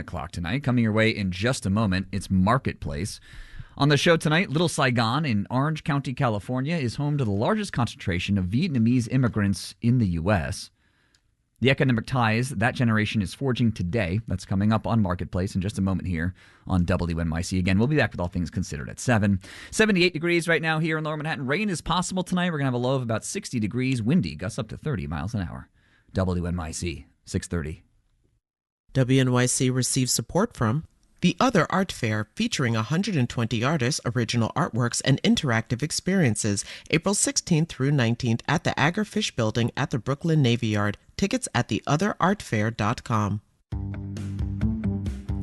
O'clock tonight. Coming your way in just a moment, it's Marketplace. On the show tonight, Little Saigon in Orange County, California, is home to the largest concentration of Vietnamese immigrants in the U.S. The economic ties that generation is forging today, that's coming up on Marketplace in just a moment here on WNYC. Again, we'll be back with All Things Considered at 7. 78 degrees right now here in Lower Manhattan. Rain is possible tonight. We're going to have a low of about 60 degrees, windy, gusts up to 30 miles an hour. WNYC, 630. WNYC receives support from The Other Art Fair, featuring 120 artists, original artworks, and interactive experiences, April 16th through 19th at the Agarfish Building at the Brooklyn Navy Yard. Tickets at theotherartfair.com.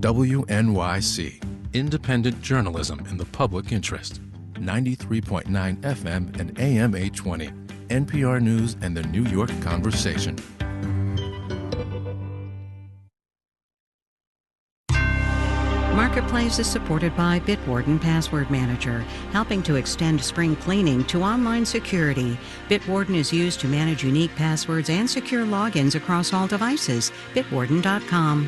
WNYC, independent journalism in the public interest. 93.9 FM and AM 820. NPR News and the New York Conversation. Marketplace is supported by Bitwarden Password Manager, helping to extend spring cleaning to online security. Bitwarden is used to manage unique passwords and secure logins across all devices. Bitwarden.com.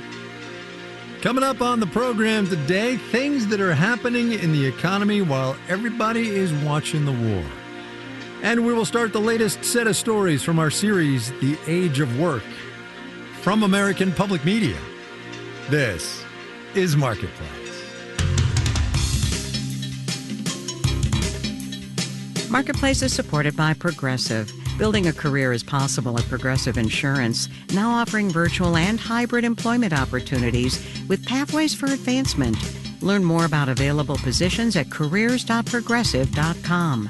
Coming up on the program today, things that are happening in the economy while everybody is watching the war. And we will start the latest set of stories from our series, The Age of Work. From American Public Media, this is Marketplace. Marketplace is supported by Progressive. Building a career is possible at Progressive Insurance, now offering virtual and hybrid employment opportunities with pathways for advancement. Learn more about available positions at careers.progressive.com.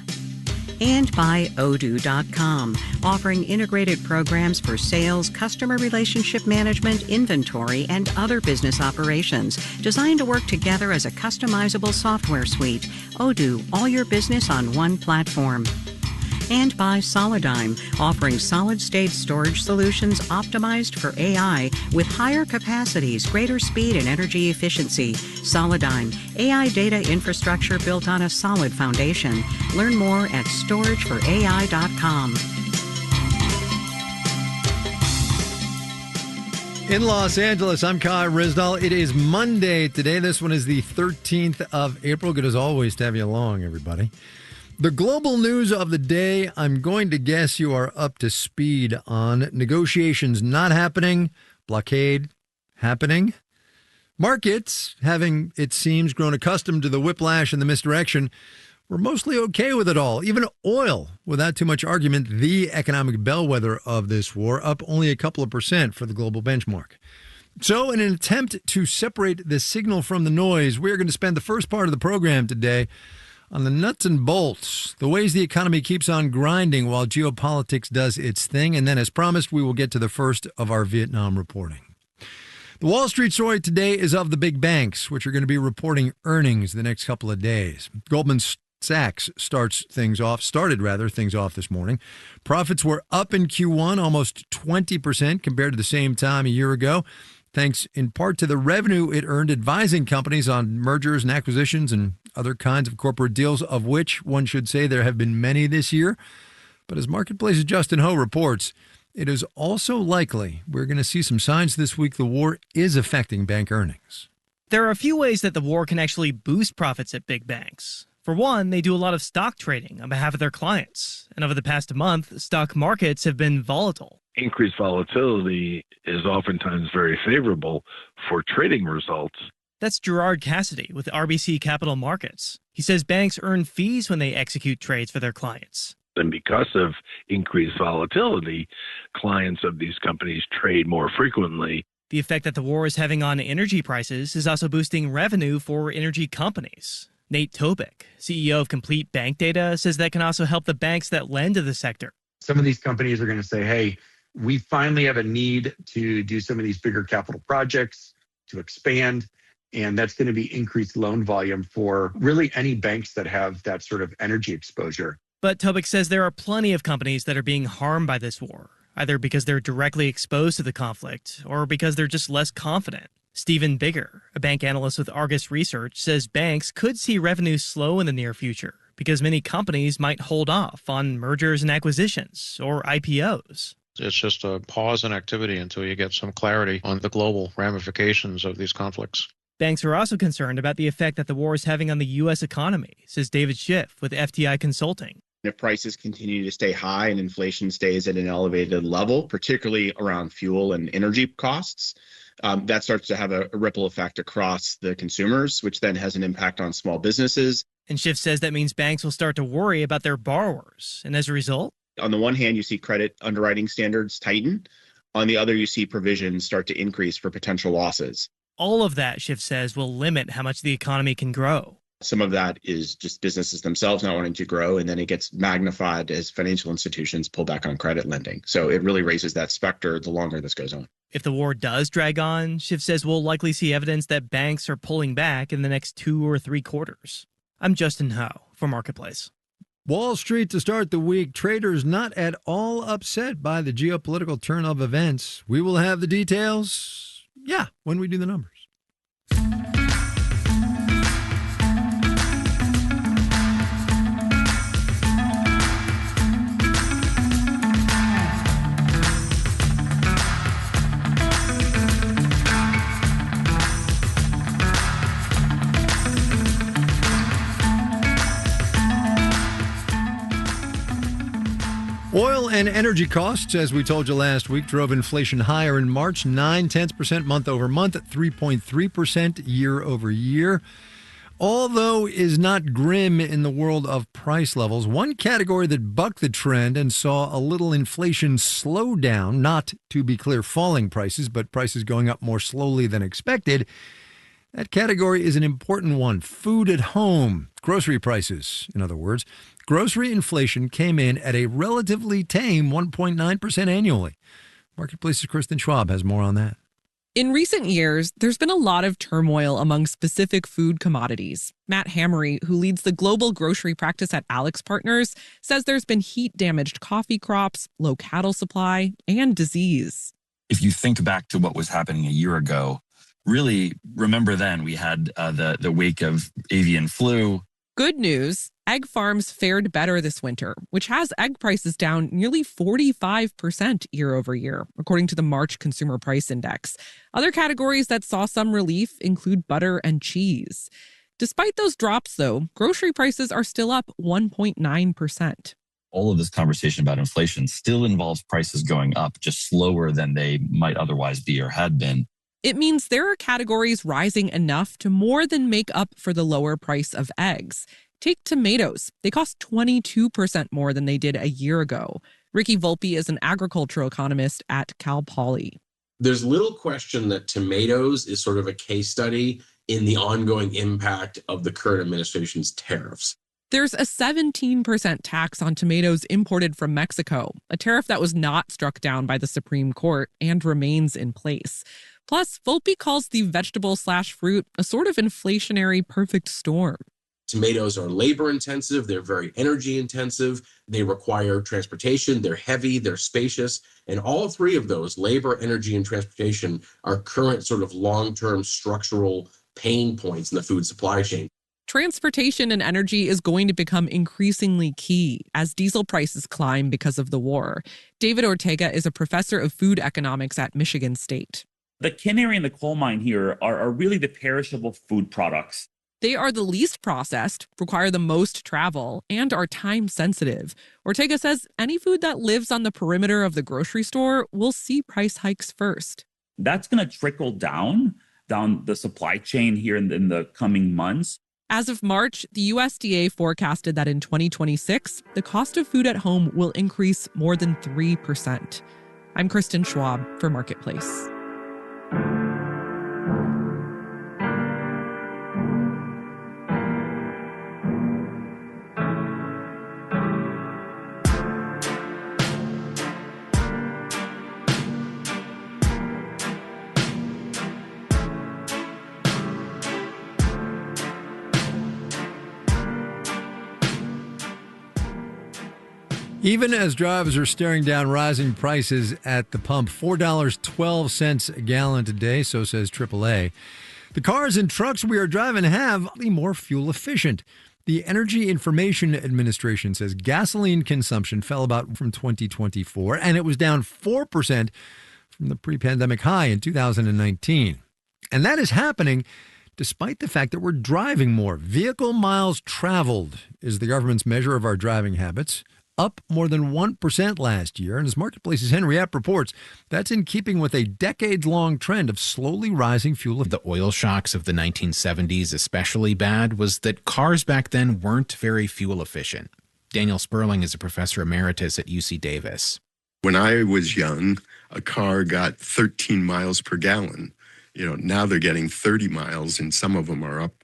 And by Odoo.com, offering integrated programs for sales, customer relationship management, inventory, and other business operations, designed to work together as a customizable software suite. Odoo, all your business on one platform. And by Solidigm, offering solid-state storage solutions optimized for AI with higher capacities, greater speed, and energy efficiency. Solidigm, AI data infrastructure built on a solid foundation. Learn more at storageforai.com. In Los Angeles, I'm Kai Rizdal. It is Monday today. This one is the 13th of April. Good as always to have you along, everybody. The global news of the day, I'm going to guess you are up to speed on. Negotiations not happening, blockade happening. Markets, having, it seems, grown accustomed to the whiplash and the misdirection, were mostly okay with it all. Even oil, without too much argument, the economic bellwether of this war, up only a couple of % for the global benchmark. So in an attempt to separate the signal from the noise, we're going to spend the first part of the program today on the nuts and bolts, the ways the economy keeps on grinding while geopolitics does its thing. And then, as promised, we will get to the first of our Vietnam reporting. The Wall Street story today is of the big banks, which are going to be reporting earnings the next couple of days. Goldman Sachs started things off this morning. Profits were up in Q1 almost 20% compared to the same time a year ago, thanks in part to the revenue it earned advising companies on mergers and acquisitions and other kinds of corporate deals, of which one should say there have been many this year. But as Marketplace's Justin Ho reports, it is also likely we're going to see some signs this week the war is affecting bank earnings. There are a few ways that the war can actually boost profits at big banks. For one, they do a lot of stock trading on behalf of their clients. And over the past month, stock markets have been volatile. Increased volatility is oftentimes very favorable for trading results. That's Gerard Cassidy with RBC Capital Markets. He says banks earn fees when they execute trades for their clients. And because of increased volatility, clients of these companies trade more frequently. The effect that the war is having on energy prices is also boosting revenue for energy companies. Nate Tobick, CEO of Complete Bank Data, says that can also help the banks that lend to the sector. Some of these companies are going to say, hey, we finally have a need to do some of these bigger capital projects, to expand. And that's going to be increased loan volume for really any banks that have that sort of energy exposure. But Tobick says there are plenty of companies that are being harmed by this war, either because they're directly exposed to the conflict or because they're just less confident. Stephen Bigger, a bank analyst with Argus Research, says banks could see revenue slow in the near future because many companies might hold off on mergers and acquisitions or IPOs. It's just a pause in activity until you get some clarity on the global ramifications of these conflicts. Banks are also concerned about the effect that the war is having on the U.S. economy, says David Schiff with FTI Consulting. If prices continue to stay high and inflation stays at an elevated level, particularly around fuel and energy costs, that starts to have a ripple effect across the consumers, which then has an impact on small businesses. And Schiff says that means banks will start to worry about their borrowers. And as a result, on the one hand, you see credit underwriting standards tighten. On the other, you see provisions start to increase for potential losses. All of that, Schiff says, will limit how much the economy can grow. Some of that is just businesses themselves not wanting to grow, and then it gets magnified as financial institutions pull back on credit lending. So it really raises that specter the longer this goes on. If the war does drag on, Schiff says we'll likely see evidence that banks are pulling back in the next 2 or 3 quarters. I'm Justin Ho for Marketplace. Wall Street to start the week. Traders not at all upset by the geopolitical turn of events. We will have the details, when we do the numbers. Oil and energy costs, as we told you last week, drove inflation higher in March, 0.9% month over month, 3.3% year over year. Although is not grim in the world of price levels, one category that bucked the trend and saw a little inflation slow down, not, to be clear, falling prices, but prices going up more slowly than expected. That category is an important one. Food at home, grocery prices, in other words. Grocery inflation came in at a relatively tame 1.9% annually. Marketplace's Kristen Schwab has more on that. In recent years, there's been a lot of turmoil among specific food commodities. Matt Hammery, who leads the global grocery practice at Alex Partners, says there's been heat-damaged coffee crops, low cattle supply, and disease. If you think back to what was happening a year ago, really remember then we had the wake of avian flu. Good news, egg farms fared better this winter, which has egg prices down nearly 45% year over year, according to the March Consumer Price Index. Other categories that saw some relief include butter and cheese. Despite those drops, though, grocery prices are still up 1.9%. All of this conversation about inflation still involves prices going up, just slower than they might otherwise be or had been. It means there are categories rising enough to more than make up for the lower price of eggs. Take tomatoes. They cost 22% more than they did a year ago. Ricky Volpe is an agricultural economist at Cal Poly. There's little question that tomatoes is sort of a case study in the ongoing impact of the current administration's tariffs. There's a 17% tax on tomatoes imported from Mexico, a tariff that was not struck down by the Supreme Court and remains in place. Plus, Volpe calls the vegetable/fruit a sort of inflationary perfect storm. Tomatoes are labor intensive, they're very energy intensive, they require transportation, they're heavy, they're spacious, and all three of those, labor, energy, and transportation, are current sort of long-term structural pain points in the food supply chain. Transportation and energy is going to become increasingly key as diesel prices climb because of the war. David Ortega is a professor of food economics at Michigan State. The canary in the coal mine here are really the perishable food products. They are the least processed, require the most travel, and are time sensitive. Ortega says any food that lives on the perimeter of the grocery store will see price hikes first. That's going to trickle down the supply chain here in the coming months. As of March, the USDA forecasted that in 2026, the cost of food at home will increase more than 3%. I'm Kristen Schwab for Marketplace. Even as drivers are staring down rising prices at the pump, $4.12 a gallon today, so says AAA. The cars and trucks we are driving have to be more fuel efficient. The Energy Information Administration says gasoline consumption fell about from 2024, and it was down 4% from the pre-pandemic high in 2019. And that is happening despite the fact that we're driving more. Vehicle miles traveled is the government's measure of our driving habits, up more than 1% last year. And as Marketplace's Henry Epp reports, that's in keeping with a decades-long trend of slowly rising fuel. The oil shocks of the 1970s, especially bad, was that cars back then weren't very fuel efficient. Daniel Sperling is a professor emeritus at UC Davis. When I was young, a car got 13 miles per gallon. Now they're getting 30 miles, and some of them are up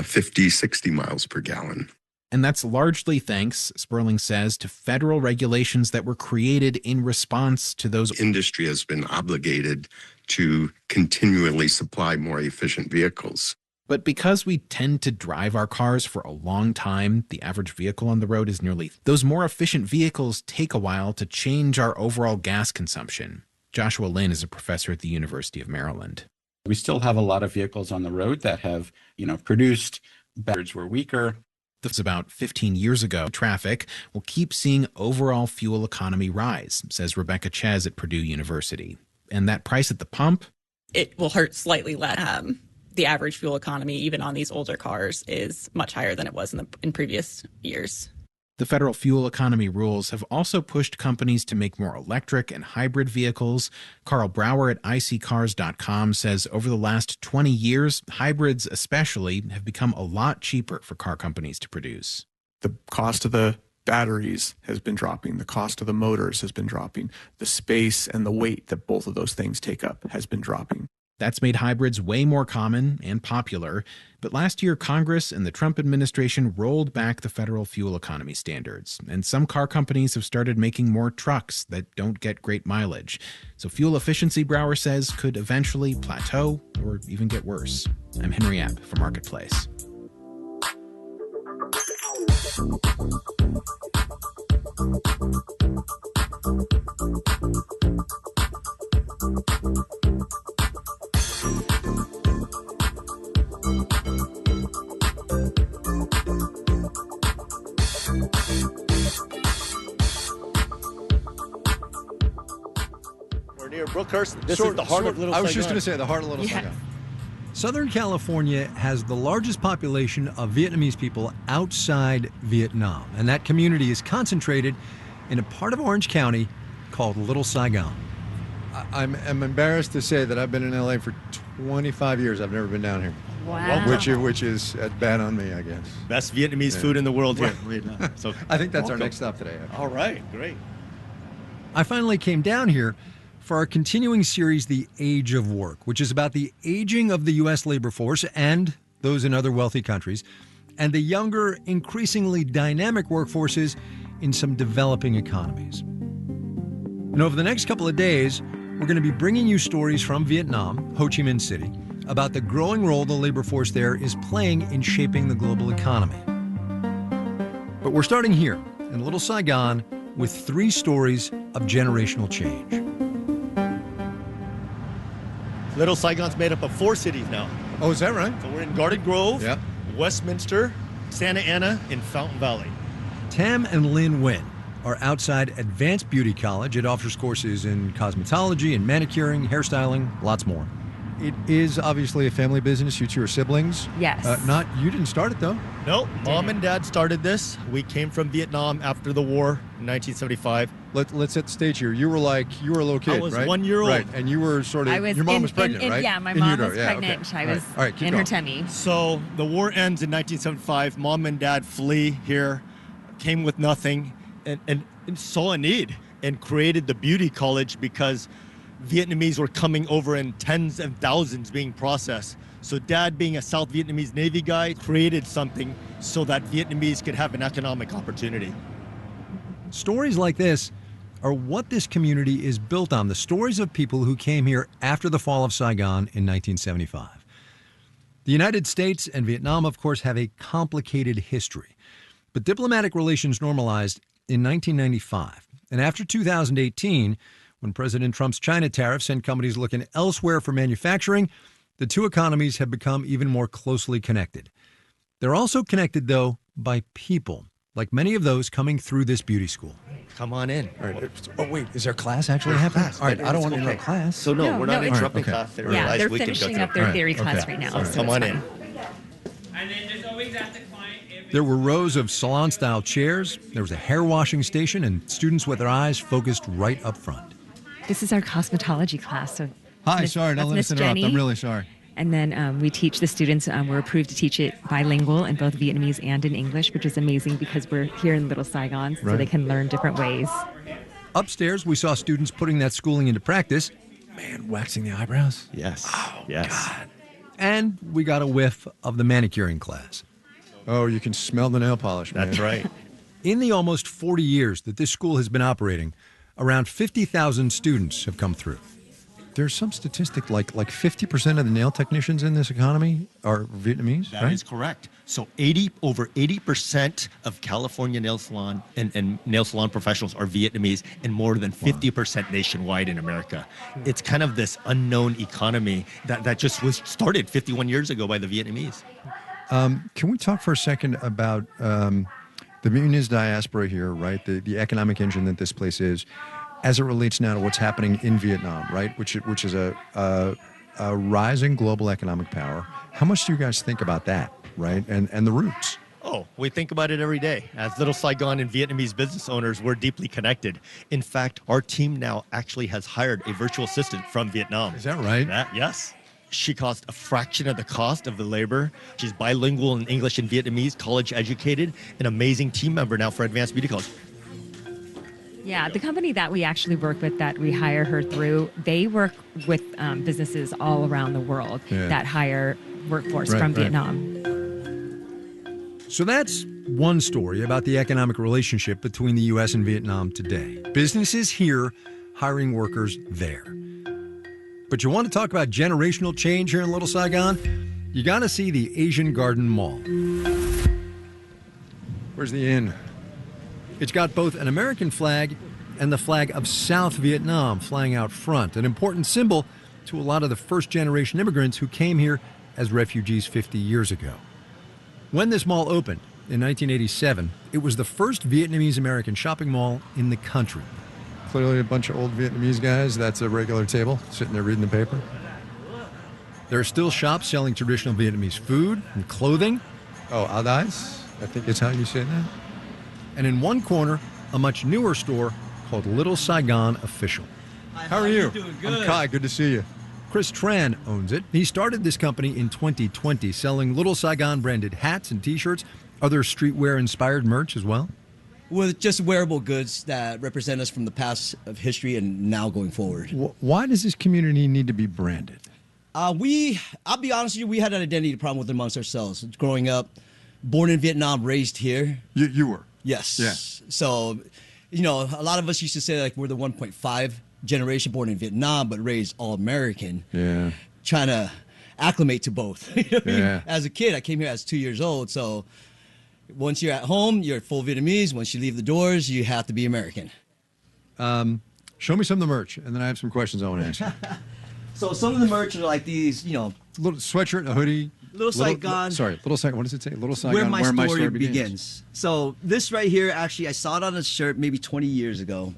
50, 60 miles per gallon. And that's largely thanks, Sperling says, to federal regulations that were created in response to those. Industry has been obligated to continually supply more efficient vehicles. But because we tend to drive our cars for a long time, the average vehicle on the road is nearly. Those more efficient vehicles take a while to change our overall gas consumption. Joshua Lynn is a professor at the University of Maryland. We still have a lot of vehicles on the road that have, produced batteries were weaker. This was about 15 years ago. Traffic will keep seeing overall fuel economy rise, says Rebecca Ches at Purdue University. And that price at the pump? It will hurt slightly less. The average fuel economy, even on these older cars, is much higher than it was in previous years. The federal fuel economy rules have also pushed companies to make more electric and hybrid vehicles. Carl Brower at iSeeCars.com says over the last 20 years, hybrids especially have become a lot cheaper for car companies to produce. The cost of the batteries has been dropping. The cost of the motors has been dropping. The space and the weight that both of those things take up has been dropping. That's made hybrids way more common and popular. But last year, Congress and the Trump administration rolled back the federal fuel economy standards. And some car companies have started making more trucks that don't get great mileage. So fuel efficiency, Brower says, could eventually plateau or even get worse. I'm Henry Epp for Marketplace. We're near Brookhurst. This is the heart of Little Saigon. I was just going to say the heart of Little Saigon. Southern California has the largest population of Vietnamese people outside Vietnam, and that community is concentrated in a part of Orange County called Little Saigon. I'm embarrassed to say that I've been in LA for 25 years. I've never been down here. Wow. Which is bad on me, I guess. Best Vietnamese food in the world here. So I think that's our next stop today. Actually. All right, great. I finally came down here for our continuing series, The Age of Work, which is about the aging of the U.S. labor force and those in other wealthy countries, and the younger, increasingly dynamic workforces in some developing economies. And over the next couple of days, we're going to be bringing you stories from Vietnam, Ho Chi Minh City, about the growing role the labor force there is playing in shaping the global economy. But we're starting here in Little Saigon with 3 stories of generational change. Little Saigon's made up of 4 cities now. Oh, is that right? So we're in Garden Grove, yep. Westminster, Santa Ana, and Fountain Valley. Tam and Lynn Nguyen are outside Advanced Beauty College. It offers courses in cosmetology and manicuring, hairstyling, lots more. It is obviously a family business. You 2 are siblings. Yes. You didn't start it, though. No, Mom and Dad started this. We came from Vietnam after the war in 1975. Let's set the stage here. You were a little kid, right? I was 1 year old. Right, and you were sort of, your mom was pregnant, right? Yeah, my mom was pregnant. Okay. I was all right, in her tummy. So the war ends in 1975. Mom and Dad flee here, came with nothing, and saw a need and created the beauty college because Vietnamese were coming over in tens and thousands being processed. So Dad, being a South Vietnamese Navy guy, created something so that Vietnamese could have an economic opportunity. Stories like this are what this community is built on, the stories of people who came here after the fall of Saigon in 1975. The United States and Vietnam, of course, have a complicated history. But diplomatic relations normalized in 1995. And after 2018, when President Trump's China tariffs sent companies looking elsewhere for manufacturing, the 2 economies have become even more closely connected. They're also connected, though, by people, like many of those coming through this beauty school. Come on in. All right. Oh, wait. Is there class actually happening? All right. I don't want to interrupt class. So, no, we're not interrupting okay. class. Yeah, they're finishing up their theory class right now. So come on in. There were rows of salon-style chairs. There was a hair washing station and students with their eyes focused right up front. this is our cosmetology class. So Hi, sorry, don't let us interrupt. I'm really sorry. And then we teach the students, we're approved to teach it bilingual in both Vietnamese and in English, which is amazing because we're here in Little Saigon, so they can learn different ways. Upstairs, we saw students putting that schooling into practice. Man, waxing the eyebrows? Yes. Oh, yes. God. And we got a whiff of the manicuring class. Oh, you can smell the nail polish, man. That's right. In the almost 40 years that this school has been operating, around 50,000 students have come through. There's some statistic like 50% of the nail technicians in this economy are Vietnamese, That right? is correct. So over 80% of California nail salon and nail salon professionals are Vietnamese, and more than 50% nationwide in America. It's kind of this unknown economy that just was started 51 years ago by the Vietnamese. Can we talk for a second about the Vietnamese diaspora here, right? The economic engine that this place is, as it relates now to what's happening in Vietnam, right? Which is a rising global economic power. How much do you guys think about that, right? And the roots? Oh, we think about it every day. As Little Saigon and Vietnamese business owners, we're deeply connected. In fact, our team now actually has hired a virtual assistant from Vietnam. Is that right? Yes. She costs a fraction of the cost of the labor. She's bilingual in English and Vietnamese, college educated, an amazing team member now for Advanced Beauty College. Yeah, the company that we actually work with, that we hire her through, they work with businesses all around the world that hire workforce from Vietnam. So that's one story about the economic relationship between the U.S. and Vietnam today. Businesses here hiring workers there. But you want to talk about generational change here in Little Saigon? You got to see the Asian Garden Mall. Where's the inn? It's got both an American flag and the flag of South Vietnam flying out front, an important symbol to a lot of the first-generation immigrants who came here as refugees 50 years ago. When this mall opened in 1987, it was the first Vietnamese-American shopping mall in the country. Clearly a bunch of old Vietnamese guys. That's a regular table, sitting there reading the paper. There are still shops selling traditional Vietnamese food and clothing. Oh, Adais? I think it's how you say that. And in one corner, a much newer store called Little Saigon Official. How are you? I'm Kai. Good to see you. Chris Tran owns it. He started this company in 2020, selling Little Saigon branded hats and T-shirts. Are there streetwear-inspired merch as well? With just wearable goods that represent us from the past of history and now going forward. Why does this community need to be branded? I'll be honest with you, we had an identity problem with amongst ourselves. Growing up, born in Vietnam, raised here. You were? Yes. Yeah. So, a lot of us used to say like we're the 1.5 generation born in Vietnam, but raised all American. Yeah. Trying to acclimate to both. Yeah. As a kid, I came here as 2 years old, so once you're at home, you're full Vietnamese. Once you leave the doors, you have to be American. Show me some of the merch, and then I have some questions I want to ask you. So some of the merch are like these, Little sweatshirt, a hoodie. Little Saigon. Little Saigon. What does it say? Little Saigon. Where my story begins. So this right here, actually, I saw it on a shirt maybe 20 years ago,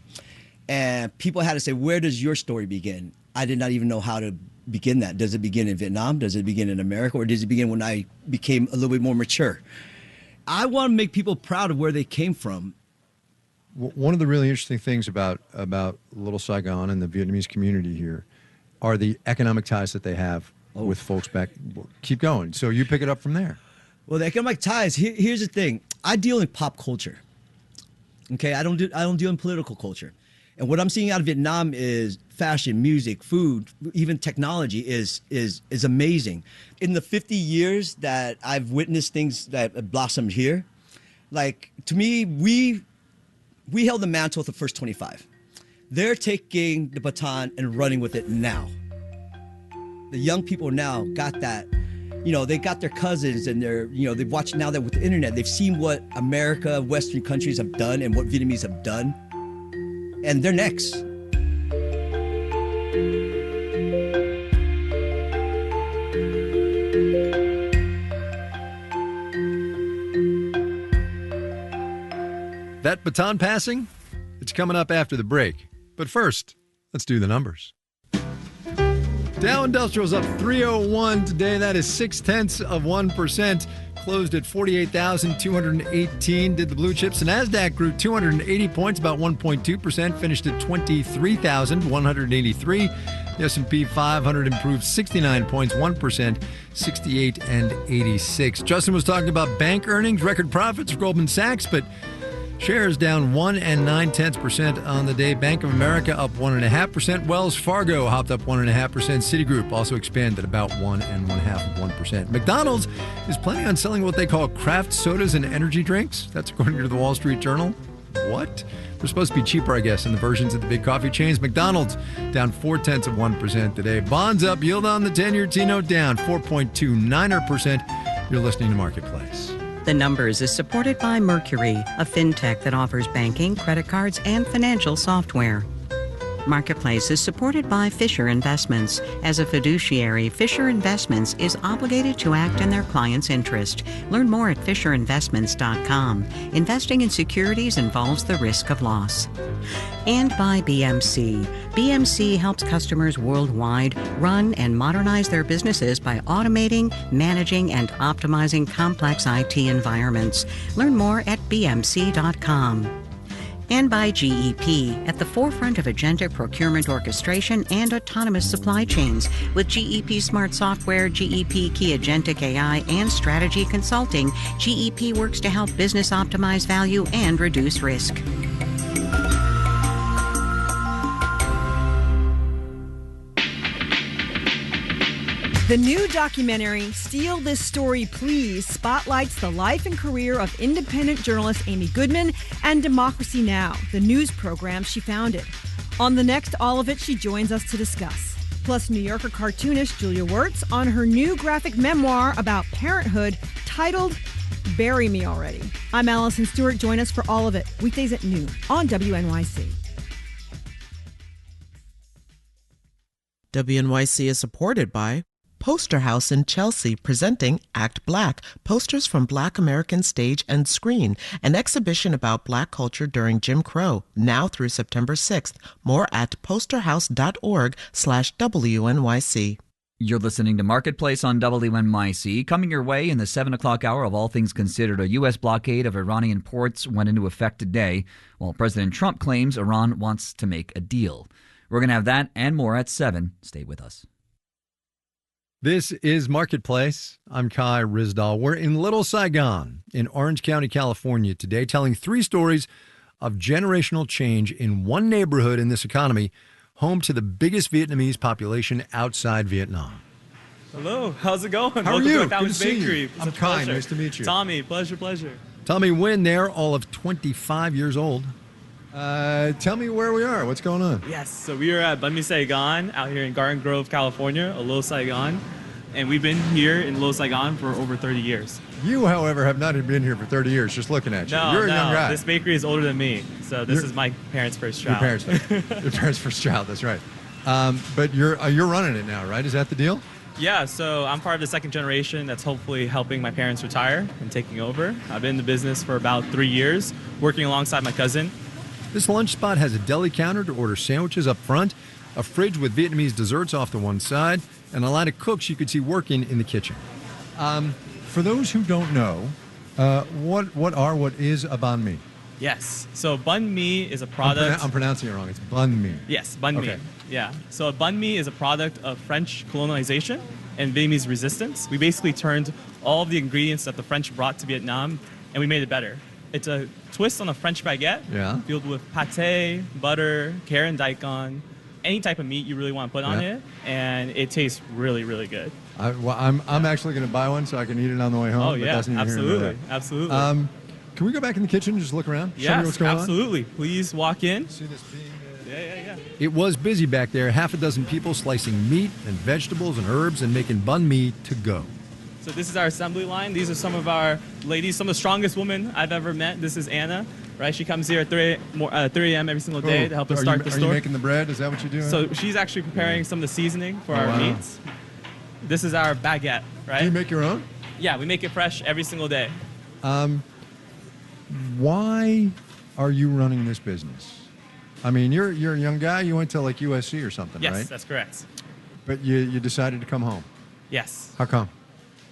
and people had to say, "Where does your story begin?" I did not even know how to begin that. Does it begin in Vietnam? Does it begin in America? Or does it begin when I became a little bit more mature? I want to make people proud of where they came from. One of the really interesting things about Little Saigon and the Vietnamese community here are the economic ties that they have with folks back. Keep going. So you pick it up from there. Well, the economic ties. Here's the thing. I deal in pop culture. Okay, I don't deal in political culture. And what I'm seeing out of Vietnam is fashion, music, food, even technology is amazing. In the 50 years that I've witnessed things that have blossomed here, like to me, we held the mantle the first 25. They're taking the baton and running with it now. The young people now got that, they got their cousins and they've watched now that with the internet, they've seen what America, Western countries have done and what Vietnamese have done. And they're next. That baton passing, it's coming up after the break. But first, let's do the numbers. Dow Industrial's up 301 today. That is 0.6%. Closed at 48,218. Did the blue chips. The NASDAQ grew 280 points, about 1.2%. Finished at 23,183. The S&P 500 improved 69 points, 1%, 68 and 86. Justin was talking about bank earnings, record profits for Goldman Sachs, but shares down 1.9% on the day. Bank of America up 1.5%. Wells Fargo hopped up 1.5%. Citigroup also expanded about 1.5%. McDonald's is planning on selling what they call craft sodas and energy drinks. That's according to the Wall Street Journal. What? They're supposed to be cheaper, I guess, than the versions of the big coffee chains. McDonald's down 0.4% today. Bonds up, yield on the 10-year T-note down 4.29%. You're listening to Marketplace. The Numbers is supported by Mercury, a fintech that offers banking, credit cards, and financial software. Marketplace is supported by Fisher Investments. As a fiduciary, Fisher Investments is obligated to act in their client's interest. Learn more at FisherInvestments.com. Investing in securities involves the risk of loss. And by BMC. BMC helps customers worldwide run and modernize their businesses by automating, managing, and optimizing complex IT environments. Learn more at BMC.com. And by GEP, at the forefront of agentic procurement orchestration and autonomous supply chains. With GEP Smart Software, GEP Key Agentic AI, and Strategy Consulting, GEP works to help business optimize value and reduce risk. The new documentary, Steal This Story Please, spotlights the life and career of independent journalist Amy Goodman and Democracy Now!, the news program she founded. On the next All of It, she joins us to discuss. Plus, New Yorker cartoonist Julia Wirtz on her new graphic memoir about parenthood titled Bury Me Already. I'm Allison Stewart. Join us for All of It, weekdays at noon on WNYC. WNYC is supported by Poster House in Chelsea, presenting Act Black, posters from Black American stage and screen, an exhibition about Black culture during Jim Crow, now through September 6th. More at posterhouse.org/WNYC. You're listening to Marketplace on WNYC. Coming your way in the 7 o'clock hour of All Things Considered, a U.S. blockade of Iranian ports went into effect today, while President Trump claims Iran wants to make a deal. We're going to have that and more at 7. Stay with us. This is Marketplace. I'm Kai Ryssdal. We're in Little Saigon in Orange County, California today, telling 3 stories of generational change in one neighborhood in this economy, home to the biggest Vietnamese population outside Vietnam. Hello, how's it going? How are you? To Good to see you. Bakery. I'm Kai. Nice to meet you. Tommy, pleasure. Tommy Nguyen there, all of 25 years old. Tell me where we are. What's going on? Yes, so we are at Banh Mi Saigon out here in Garden Grove, California, a Little Saigon. And we've been here in Little Saigon for over 30 years. You, however, have not been here for 30 years, just looking at you. You're a young guy. This bakery is older than me. So this is my parents' first child. Your parents' first child, that's right. But you're running it now, right? Is that the deal? Yeah, so I'm part of the second generation that's hopefully helping my parents retire and taking over. I've been in the business for about 3 years, working alongside my cousin. This lunch spot has a deli counter to order sandwiches up front, a fridge with Vietnamese desserts off to one side, and a line of cooks you could see working in the kitchen. For those who don't know, what is a banh mi? Yes, so banh mi is a product. I'm pronouncing it wrong. It's banh mi. Yes, banh mi. Okay. Yeah, so banh mi is a product of French colonization and Vietnamese resistance. We basically turned all of the ingredients that the French brought to Vietnam, and we made it better. It's a twist on a French baguette, filled with pate, butter, carrot and daikon, any type of meat you really want to put on it, and it tastes really, really good. I'm actually going to buy one so I can eat it on the way home. Oh yeah, absolutely. Can we go back in the kitchen and just look around? Yes, show me what's going absolutely. Please walk in. See this being. Yeah. It was busy back there. Half a dozen people slicing meat and vegetables and herbs and making banh mi to go. So this is our assembly line. These are some of our ladies, some of the strongest women I've ever met. This is Anna, right? She comes here at 3 a.m. every single day to help us start the store. Are you making the bread? Is that what you're doing? So she's actually preparing some of the seasoning for our meats. This is our baguette, right? Do you make your own? Yeah, we make it fresh every single day. Why are you running this business? I mean, you're a young guy. You went to like USC or something, Yes, right? that's correct. But you decided to come home. Yes. How come?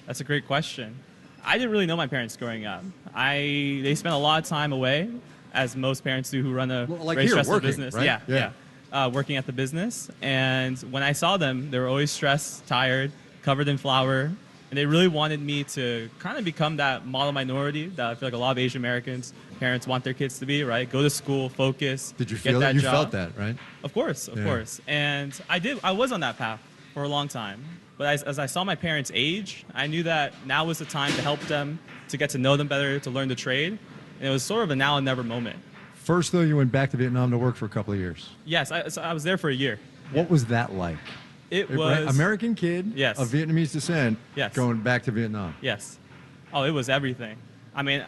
That's a great question. I didn't really know my parents growing up. They spent a lot of time away, as most parents do who run a like very here, stressful working, business. right? Yeah. Working at the business. And when I saw them, they were always stressed, tired, covered in flour. And they really wanted me to kind of become that model minority that I feel like a lot of Asian Americans parents want their kids to be, right? Go to school, focus. Did you get feel that that? You job. felt that, right? Of course. And I was on that path for a long time. But as I saw my parents age, I knew that now was the time to help them, to get to know them better, to learn the trade. And it was sort of a now and never moment. First, though, you went back to Vietnam to work for a couple of years. Yes, I was there for a year. What was that like? It Right? was... American kid Yes. of Vietnamese descent Yes. going back to Vietnam. Yes. Oh, it was everything. I mean,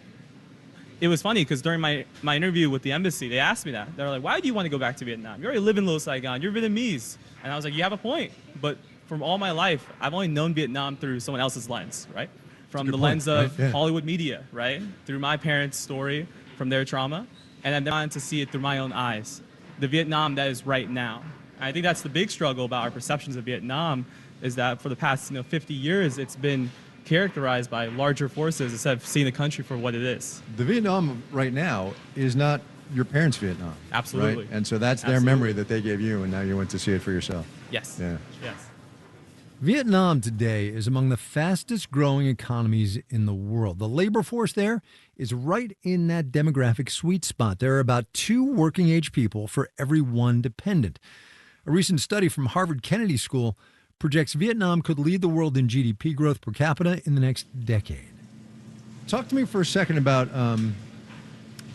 it was funny because during my interview with the embassy, they asked me that. They were like, why do you want to go back to Vietnam? You already live in Little Saigon. You're Vietnamese. And I was like, you have a point. But from all my life, I've only known Vietnam through someone else's lens, right? From the lens of Hollywood media, right? Through my parents' story, from their trauma. And I've wanted to see it through my own eyes. The Vietnam that is right now. And I think that's the big struggle about our perceptions of Vietnam, is that for the past 50 years, it's been characterized by larger forces instead of seeing the country for what it is. The Vietnam right now is not your parents' Vietnam. Absolutely. Right? And so that's their memory that they gave you, and now you went to see it for yourself. Yes. Yeah. Yes. Vietnam today is among the fastest growing economies in the world. The labor force there is right in that demographic sweet spot. There are about 2 working age people for every 1 dependent. A recent study from Harvard Kennedy School projects Vietnam could lead the world in GDP growth per capita in the next decade. Talk to me for a second about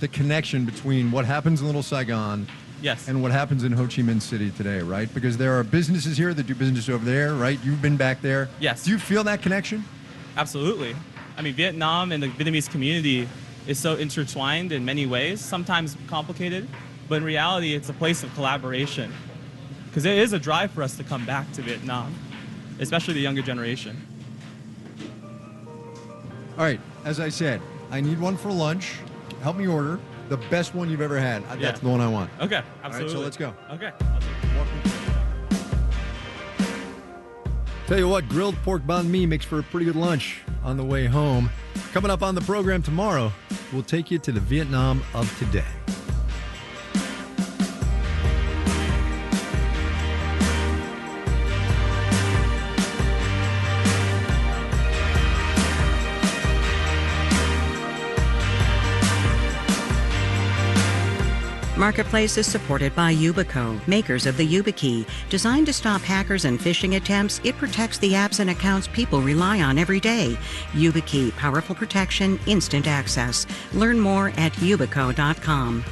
the connection between what happens in Little Saigon and what happens in Ho Chi Minh City today, right? Because there are businesses here that do business over there, right? You've been back there. Yes. Do you feel that connection? Absolutely. I mean, Vietnam and the Vietnamese community is so intertwined in many ways, sometimes complicated, but in reality, it's a place of collaboration. Because it is a drive for us to come back to Vietnam, especially the younger generation. All right, as I said, I need one for lunch. Help me order the best one you've ever had. That's the one I want. Okay, absolutely. All right, so let's go. Okay. Tell you what, grilled pork banh mi makes for a pretty good lunch on the way home. Coming up on the program tomorrow, we'll take you to the Vietnam of today. Marketplace is supported by Yubico, makers of the YubiKey. Designed to stop hackers and phishing attempts, it protects the apps and accounts people rely on every day. YubiKey, powerful protection, instant access. Learn more at yubico.com.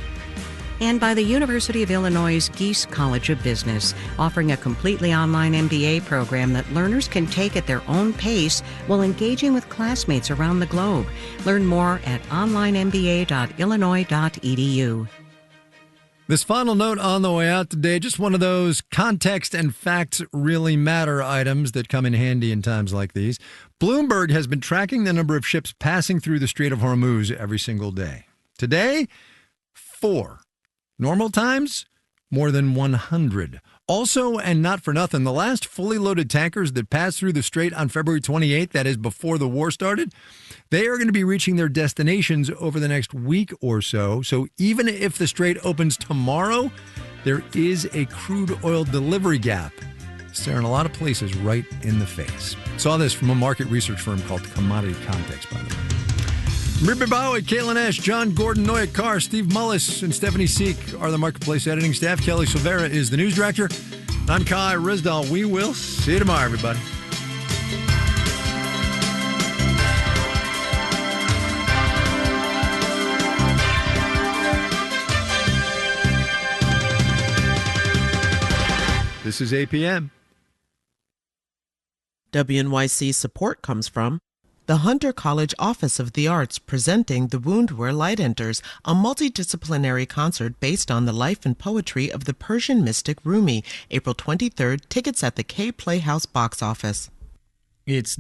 And by the University of Illinois' Geese College of Business, offering a completely online MBA program that learners can take at their own pace while engaging with classmates around the globe. Learn more at onlinemba.illinois.edu. This final note on the way out today, just one of those context and facts really matter items that come in handy in times like these. Bloomberg has been tracking the number of ships passing through the Strait of Hormuz every single day. Today, 4. Normal times, more than 100. Also, and not for nothing, the last fully loaded tankers that passed through the strait on February 28th, that is before the war started, they are going to be reaching their destinations over the next week or so. So even if the strait opens tomorrow, there is a crude oil delivery gap staring a lot of places right in the face. Saw this from a market research firm called Commodity Context, by the way. Ribby Bowie, Caitlin Ash, John Gordon, Noah Carr, Steve Mullis, and Stephanie Seek are the Marketplace editing staff. Kelly Silvera is the news director. I'm Kai Rizdal. We will see you tomorrow, everybody. This is APM. WNYC support comes from the Hunter College Office of the Arts presenting The Wound Where Light Enters, a multidisciplinary concert based on the life and poetry of the Persian mystic Rumi. April 23rd, tickets at the K Playhouse box office. It's